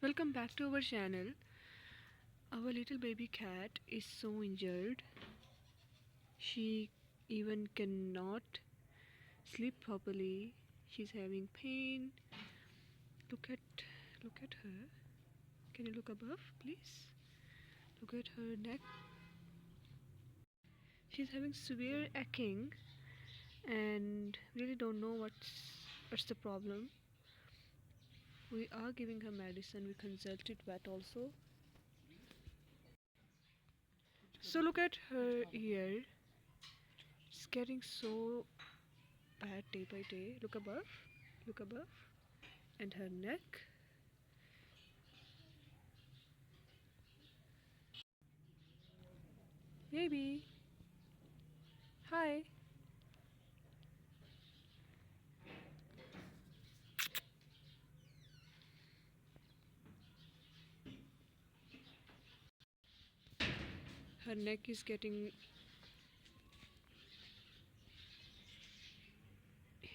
Welcome back to our channel. Our little baby cat is so injured. She even cannot sleep properly. She's having pain. Look at look at her. Can you look above, please? Look at her neck. She's having severe aching and really don't know what's the problem. We are giving her medicine. We consulted vet also. So look at her ear. It's getting so bad day by day. Look above. Look above. And her neck. Baby. Hi. Her neck is getting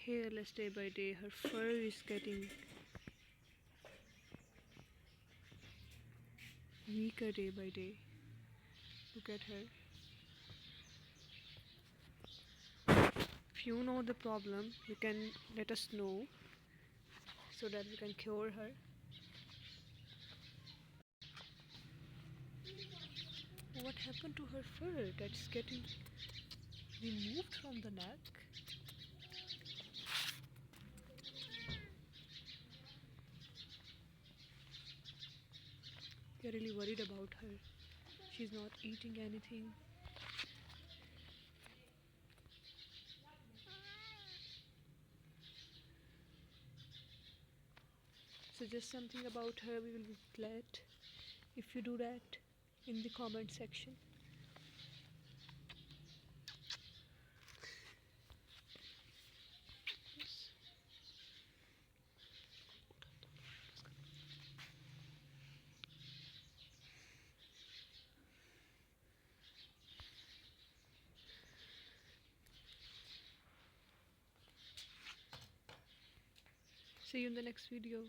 hairless day by day. Her fur is getting weaker day by day. Look at her. If you know the problem, you can let us know so that we can cure her. What happened to her fur that's getting removed from the neck? We are really worried about her. She's not eating anything. Suggest something about her. We will be glad if you do that in the comment section. See you in the next video.